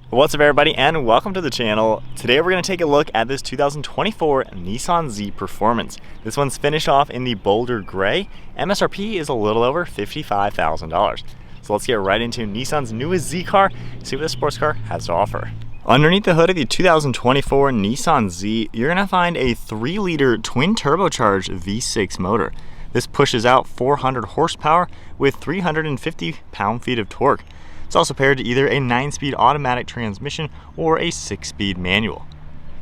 What's up everybody, and welcome to the channel. Today we're going to take a look at this 2024 Nissan Z Performance. This one's finished off in the Boulder Gray. MSRP is a little over $55,000. So let's get right into Nissan's newest Z car, see what the sports car has to offer. Underneath the hood of the 2024 Nissan Z, you're going to find a 3-liter twin turbocharged V6 motor. This pushes out 400 horsepower with 350 pound-feet of torque. It's also paired to either a 9-speed automatic transmission or a 6-speed manual.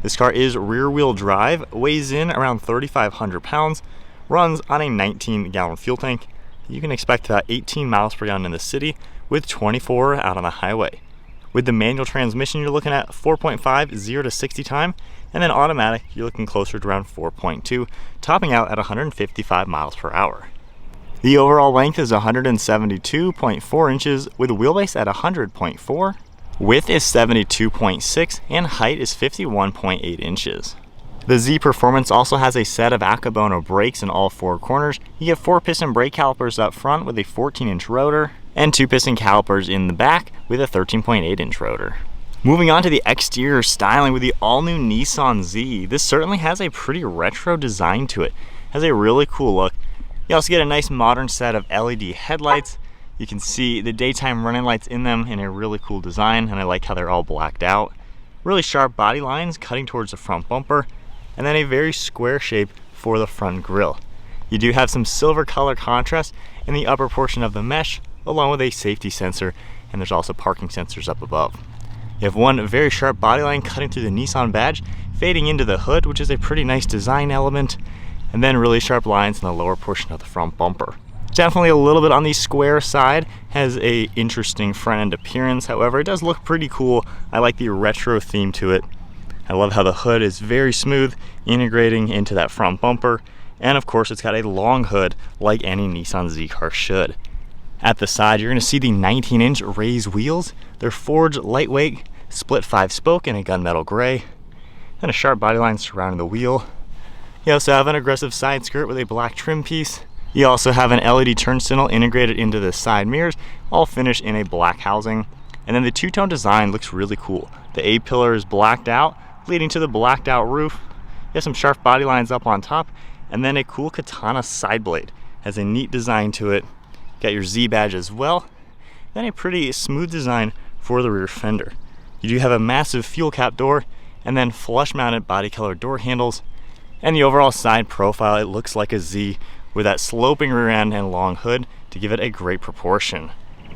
This car is rear-wheel drive, weighs in around 3,500 pounds, runs on a 19-gallon fuel tank. You can expect about 18 miles per gallon in the city with 24 out on the highway. With the manual transmission, you're looking at 4.5 0 to 60 time, and then automatic, you're looking closer to around 4.2, topping out at 155 miles per hour. The overall length is 172.4 inches with a wheelbase at 100.4. Width is 72.6 and height is 51.8 inches. The Z Performance also has a set of Akebono brakes in all 4 corners. You get 4 piston brake calipers up front with a 14-inch rotor and 2 piston calipers in the back with a 13.8-inch rotor. Moving on to the exterior styling with the all-new Nissan Z. This certainly has a pretty retro design to it. It has a really cool look. You also get a nice modern set of LED headlights. You can see the daytime running lights in them in a really cool design, and I like how they're all blacked out. Really sharp body lines cutting towards the front bumper, and then a very square shape for the front grille. You do have some silver color contrast in the upper portion of the mesh, along with a safety sensor, and there's also parking sensors up above. You have one very sharp body line cutting through the Nissan badge, fading into the hood, which is a pretty nice design element, and then really sharp lines in the lower portion of the front bumper. Definitely a little bit on the square side, has a interesting front end appearance. However, it does look pretty cool. I like the retro theme to it. I love how the hood is very smooth, integrating into that front bumper. And of course, it's got a long hood like any Nissan Z car should. At the side, you're gonna see the 19-inch raised wheels. They're forged lightweight, split 5-spoke in a gunmetal gray, and a sharp body line surrounding the wheel. You also have an aggressive side skirt with a black trim piece. You also have an LED turn signal integrated into the side mirrors, all finished in a black housing. And then the two-tone design looks really cool. The A-pillar is blacked out, leading to the blacked out roof. You have some sharp body lines up on top, and then a cool katana side blade. Has a neat design to it. Got your Z badge as well. Then a pretty smooth design for the rear fender. You do have a massive fuel cap door, and then flush-mounted body color door handles. And the overall side profile, it looks like a Z with that sloping rear end and long hood to give it a great proportion.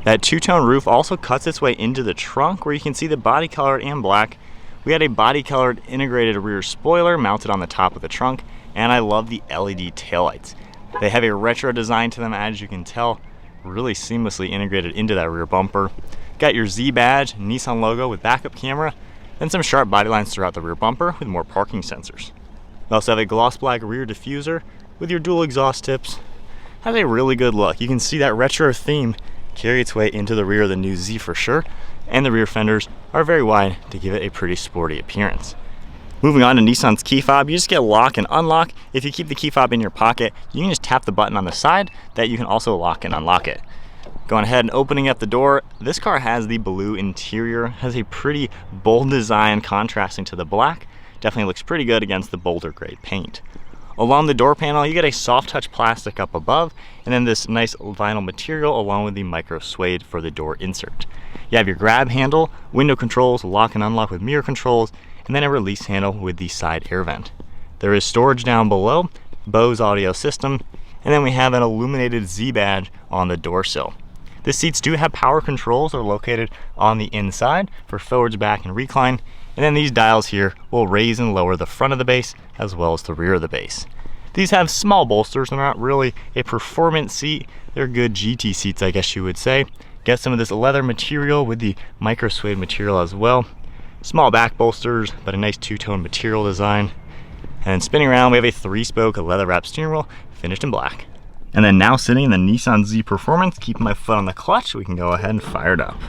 That two-tone roof also cuts its way into the trunk, where you can see the body colored and black. We had a body colored integrated rear spoiler mounted on the top of the trunk, and I love the LED taillights. They have a retro design to them, as you can tell, really seamlessly integrated into that rear bumper. Got your Z badge, Nissan logo with backup camera, and some sharp body lines throughout the rear bumper with more parking sensors. You also have a gloss black rear diffuser with your dual exhaust tips. Has a really good look. You can see that retro theme carry its way into the rear of the new Z for sure, and the rear fenders are very wide to give it a pretty sporty appearance. Moving on to Nissan's key fob, you just get lock and unlock. If you keep the key fob in your pocket, you can just tap the button on the side that you can also lock and unlock it. Going ahead and opening up the door, this car has the blue interior, has a pretty bold design contrasting to the black. Definitely looks pretty good against the Boulder Gray paint. Along the door panel, you get a soft touch plastic up above, and then this nice vinyl material along with the micro suede for the door insert. You have your grab handle, window controls, lock and unlock with mirror controls, and then a release handle with the side air vent. There is storage down below, Bose audio system, and then we have an illuminated Z badge on the door sill. The seats do have power controls that are located on the inside for forwards, back, and recline. And then these dials here will raise and lower the front of the base as well as the rear of the base. These have small bolsters. They're not really a performance seat. They're good GT seats, I guess you would say. Get some of this leather material with the micro suede material as well. Small back bolsters, but a nice two-tone material design. And then spinning around, we have a 3-spoke leather-wrapped steering wheel finished in black. And then now sitting in the Nissan Z Performance, keeping my foot on the clutch, we can go ahead and fire it up.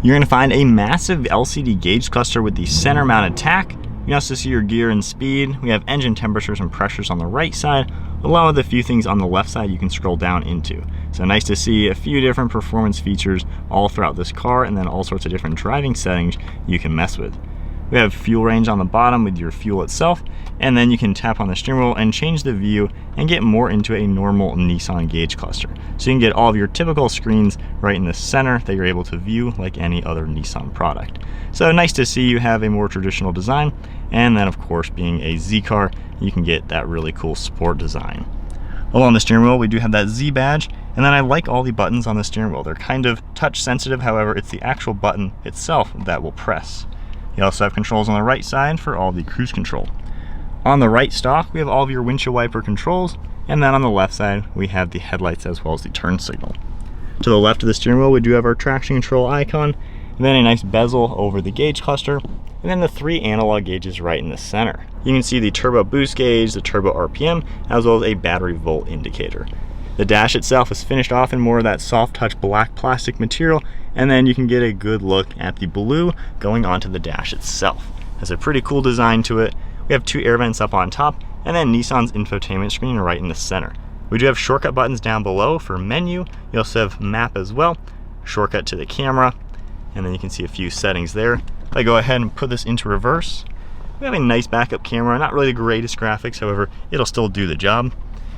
You're going to find a massive LCD gauge cluster with the center mounted tach. You can also see your gear and speed. We have engine temperatures and pressures on the right side, along with a few things on the left side you can scroll down into. So nice to see a few different performance features all throughout this car, and then all sorts of different driving settings you can mess with. We have fuel range on the bottom with your fuel itself, and then you can tap on the steering wheel and change the view and get more into a normal Nissan gauge cluster. So you can get all of your typical screens right in the center that you're able to view like any other Nissan product. So nice to see you have a more traditional design, and then of course being a Z car, you can get that really cool sport design. Along the steering wheel, we do have that Z badge, and then I like all the buttons on the steering wheel. They're kind of touch sensitive, however, it's the actual button itself that will press. You also have controls on the right side for all the cruise control. On the right stalk, we have all of your windshield wiper controls, and then on the left side, we have the headlights as well as the turn signal. To the left of the steering wheel, we do have our traction control icon, and then a nice bezel over the gauge cluster, and then the 3 analog gauges right in the center. You can see the turbo boost gauge, the turbo RPM, as well as a battery volt indicator. The dash itself is finished off in more of that soft touch black plastic material, and then you can get a good look at the blue going onto the dash itself. It has a pretty cool design to it. We have 2 air vents up on top, and then Nissan's infotainment screen right in the center. We do have shortcut buttons down below for menu. You also have map as well, shortcut to the camera, and then you can see a few settings there. If I go ahead and put this into reverse, we have a nice backup camera, not really the greatest graphics, however, it'll still do the job.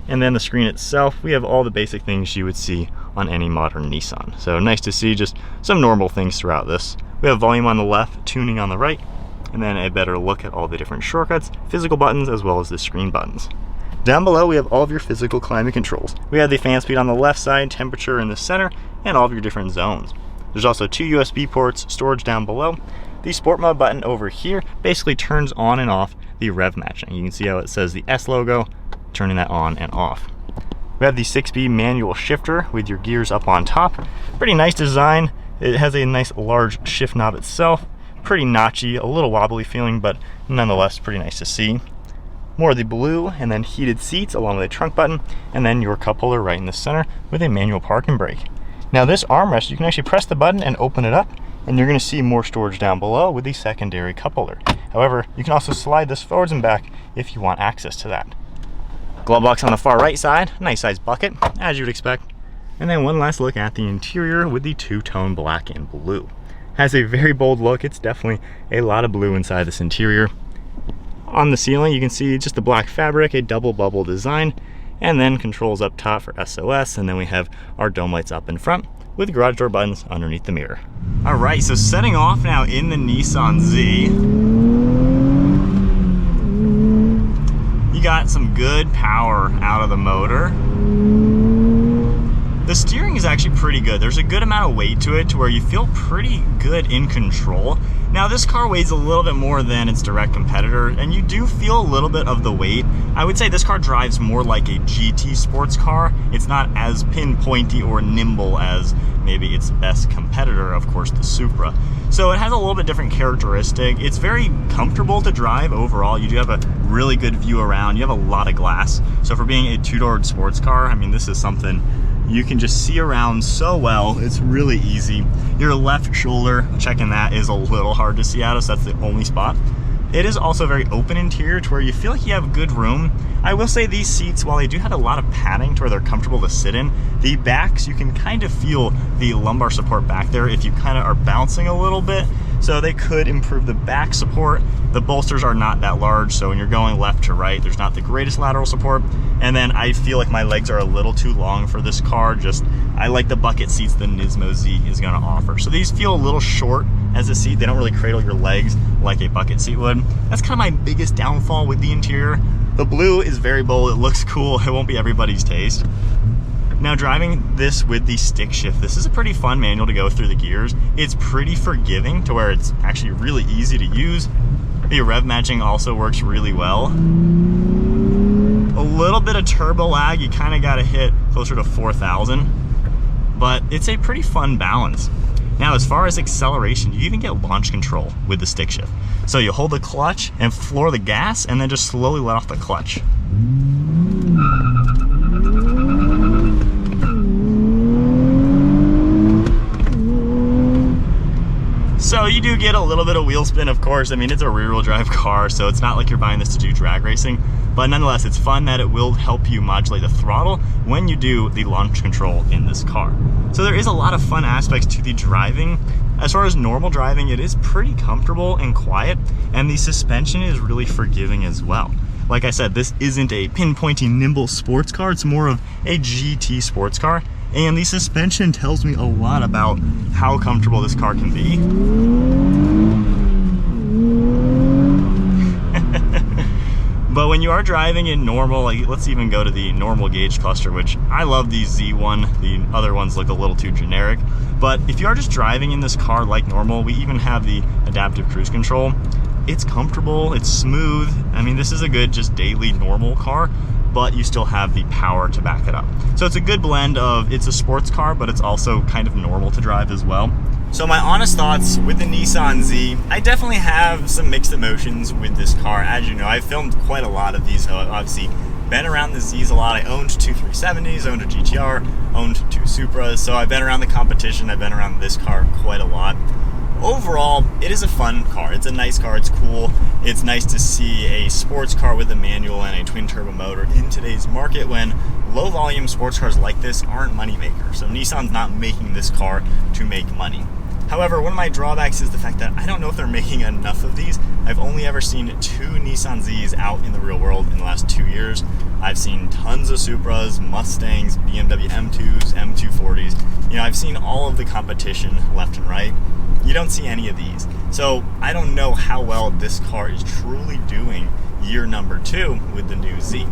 And then the screen itself, we have all the basic things you would see on any modern Nissan. So nice to see just some normal things throughout this. We have volume on the left, tuning on the right, and then a better look at all the different shortcuts, physical buttons, as well as the screen buttons. Down below, we have all of your physical climate controls. We have the fan speed on the left side, temperature in the center, and all of your different zones. There's also 2 USB ports, storage down below. The sport mode button over here basically turns on and off the rev matching. You can see how it says the S logo, turning that on and off. We have the 6-speed manual shifter with your gears up on top. Pretty nice design. It has a nice large shift knob itself. Pretty notchy, a little wobbly feeling, but nonetheless pretty nice to see. More of the blue, and then heated seats along with a trunk button, and then your cup holder right in the center with a manual park and brake. Now this armrest, you can actually press the button and open it up, and you're going to see more storage down below with the secondary cup holder. However, you can also slide this forwards and back if you want access to that. Glove box on the far right side, nice size bucket, as you would expect. And then one last look at the interior with the 2-tone black and blue. Has a very bold look. It's definitely a lot of blue inside this interior. On the ceiling, you can see just the black fabric, a double bubble design, and then controls up top for SOS, and then we have our dome lights up in front with garage door buttons underneath the mirror. All right, so setting off now in the Nissan Z. Got some good power out of the motor. The steering is actually pretty good. There's a good amount of weight to it to where you feel pretty good in control. Now this car weighs a little bit more than its direct competitor, and you do feel a little bit of the weight. I would say this car drives more like a GT sports car. It's not as pinpointy or nimble as maybe its best competitor, of course, the Supra. So it has a little bit different characteristic. It's very comfortable to drive overall. You do have a really good view around. You have a lot of glass. So for being a 2-door sports car, I mean, this is something you can just see around so well. It's really easy. Your left shoulder, checking that, is a little hard to see out of, so that's the only spot. It is also very open interior to where you feel like you have good room. I will say these seats, while they do have a lot of padding to where they're comfortable to sit in, the backs, you can kind of feel the lumbar support back there if you kind of are bouncing a little bit. So they could improve the back support. The bolsters are not that large, so when you're going left to right, there's not the greatest lateral support. And then I feel like my legs are a little too long for this car. I like the bucket seats the Nismo Z is gonna offer. So these feel a little short as a seat. They don't really cradle your legs like a bucket seat would. That's kind of my biggest downfall with the interior. The blue is very bold, it looks cool, it won't be everybody's taste. Now driving this with the stick shift, this is a pretty fun manual to go through the gears. It's pretty forgiving to where it's actually really easy to use. The rev matching also works really well. A little bit of turbo lag, you kind of got to hit closer to 4,000, but it's a pretty fun balance. Now, as far as acceleration, you even get launch control with the stick shift. So you hold the clutch and floor the gas and then just slowly let off the clutch. So you do get a little bit of wheel spin, of course. I mean, it's a rear-wheel drive car, so it's not like you're buying this to do drag racing, but nonetheless, it's fun that it will help you modulate the throttle when you do the launch control in this car. So there is a lot of fun aspects to the driving. As far as normal driving, it is pretty comfortable and quiet, and the suspension is really forgiving as well. Like I said, this isn't a pinpointy nimble sports car, it's more of a GT sports car. And the suspension tells me a lot about how comfortable this car can be. But when you are driving in normal, like let's even go to the normal gauge cluster, which I love the Z1, the other ones look a little too generic. But if you are just driving in this car like normal, we even have the adaptive cruise control. It's comfortable, it's smooth. I mean, this is a good just daily normal car, but you still have the power to back it up. So it's a good blend of, it's a sports car, but it's also kind of normal to drive as well. So my honest thoughts with the Nissan Z, I definitely have some mixed emotions with this car. As you know, I've filmed quite a lot of these, so I've obviously been around the Zs a lot. I owned two 370s, owned a GTR, owned two Supras, so I've been around the competition, I've been around this car quite a lot. Overall, it is a fun car. It's a nice car, it's cool. It's nice to see a sports car with a manual and a twin turbo motor in today's market when low volume sports cars like this aren't money makers. So Nissan's not making this car to make money. However, one of my drawbacks is the fact that I don't know if they're making enough of these. I've only ever seen two Nissan Zs out in the real world in the last 2 years. I've seen tons of Supras, Mustangs, BMW M2s, M240s. You know, I've seen all of the competition left and right. You don't see any of these. So I don't know how well this car is truly doing year number 2 with the new Z.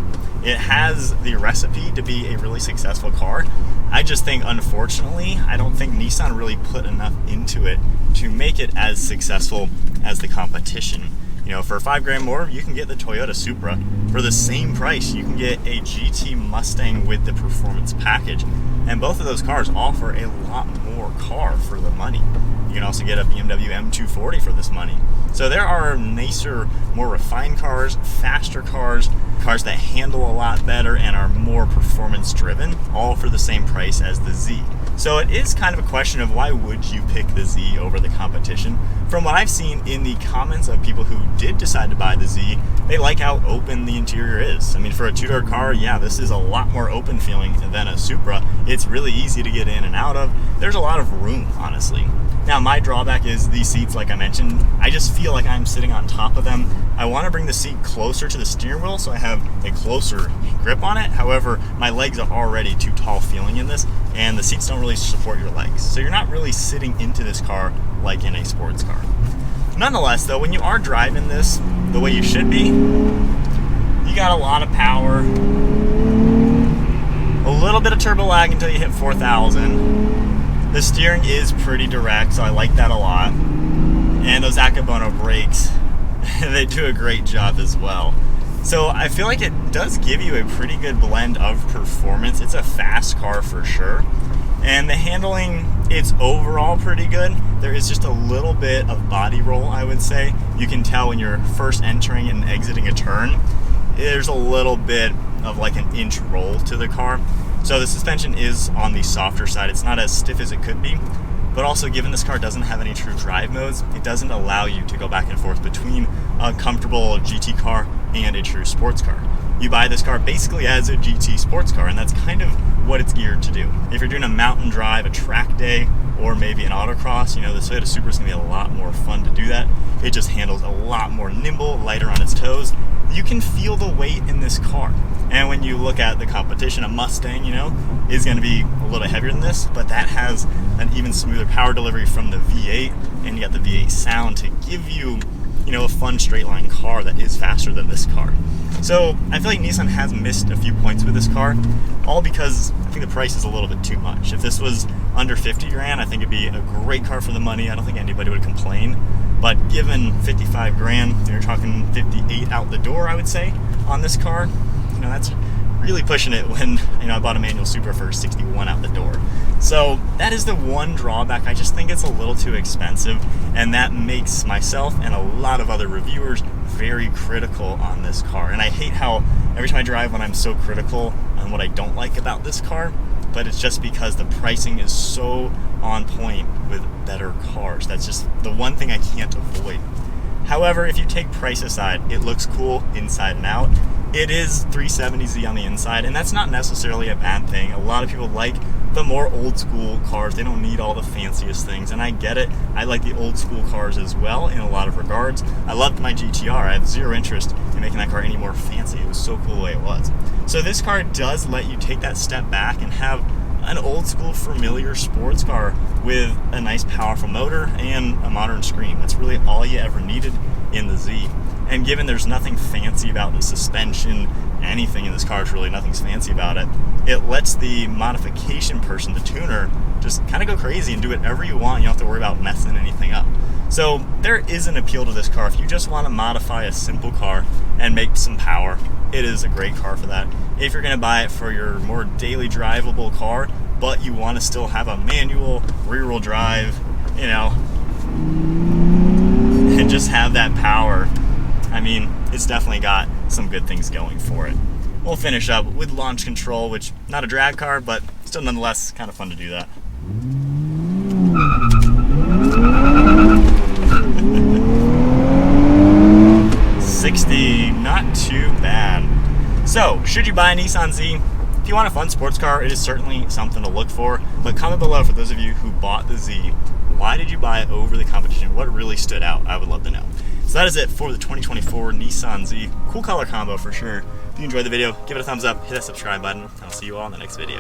It has the recipe to be a really successful car. I just think, unfortunately, I don't think Nissan really put enough into it to make it as successful as the competition. You know, for $5 more, you can get the Toyota Supra. For the same price, you can get a GT Mustang with the performance package. And both of those cars offer a lot more car for the money. You can also get a BMW M240 for this money. So there are nicer, more refined cars, faster cars, cars that handle a lot better and are more performance driven, all for the same price as the Z. So it is kind of a question of why would you pick the Z over the competition? From what I've seen in the comments of people who did decide to buy the Z, they like how open the interior is. I mean, for a two-door car, yeah, this is a lot more open feeling than a Supra. It's really easy to get in and out of. There's a lot of room, honestly. Now, my drawback is these seats, like I mentioned. I just feel like I'm sitting on top of them. I want to bring the seat closer to the steering wheel so I have a closer grip on it. However, my legs are already too tall feeling in this, and the seats don't really support your legs. So you're not really sitting into this car like in a sports car. Nonetheless, though, when you are driving this the way you should be, you got a lot of power, a little bit of turbo lag until you hit 4,000. The steering is pretty direct, so I like that a lot. And those Akebono brakes, they do a great job as well. So I feel like it does give you a pretty good blend of performance. It's a fast car for sure. And the handling, it's overall pretty good. There is just a little bit of body roll, I would say. You can tell when you're first entering and exiting a turn, there's a little bit of like an inch roll to the car. So the suspension is on the softer side. It's not as stiff as it could be, but also given this car doesn't have any true drive modes, it doesn't allow you to go back and forth between a comfortable GT car and a true sports car. You buy this car basically as a GT sports car, and that's kind of what it's geared to do. If you're doing a mountain drive, a track day, or maybe an autocross, you know, the Toyota Supra is going to be a lot more fun to do that. It just handles a lot more nimble, lighter on its toes. You can feel the weight in this car. And when you look at the competition, a Mustang, you know, is going to be a little heavier than this, but that has an even smoother power delivery from the V8, and you got the V8 sound to give you, you know, a fun straight line car that is faster than this car. So I feel like Nissan has missed a few points with this car, all because I think the price is a little bit too much. If this was under 50 grand, I think it'd be a great car for the money. I don't think anybody would complain. But given 55 grand, you're talking 58 out the door, I would say, on this car. You know, that's really pushing it when, you know, I bought a manual Supra for 61 out the door. So that is the one drawback. I just think it's a little too expensive, and that makes myself and a lot of other reviewers very critical on this car. And I hate how every time I drive when I'm so critical on what I don't like about this car, but it's just because the pricing is so on point with better cars. That's just the one thing I can't avoid. However, if you take price aside, it looks cool inside and out. It is 370Z on the inside, and that's not necessarily a bad thing. A lot of people like the more old school cars. They don't need all the fanciest things, and I get it. I like the old school cars as well in a lot of regards. I loved my GTR. I have zero interest in making that car any more fancy. It was so cool the way it was. So this car does let you take that step back and have an old school familiar sports car with a nice powerful motor and a modern screen. That's really all you ever needed in the Z. And given there's nothing fancy about the suspension, anything in this car is really nothing's fancy about it, it lets the modification person, the tuner, just kind of go crazy and do whatever you want. You don't have to worry about messing anything up. So there is an appeal to this car. If you just want to modify a simple car and make some power, it is a great car for that. If you're going to buy it for your more daily drivable car, but you want to still have a manual rear-wheel drive, you know, and just have that power, I mean, it's definitely got some good things going for it. We'll finish up with launch control, which not a drag car, but still nonetheless kind of fun to do that. 60, not too bad. So, should you buy a Nissan Z? If you want a fun sports car, it is certainly something to look for. But comment below for those of you who bought the Z. Why did you buy it over the competition? What really stood out? I would love to know. So that is it for the 2024 Nissan Z. Cool color combo for sure. If you enjoyed the video, give it a thumbs up, hit that subscribe button, and I'll see you all in the next video.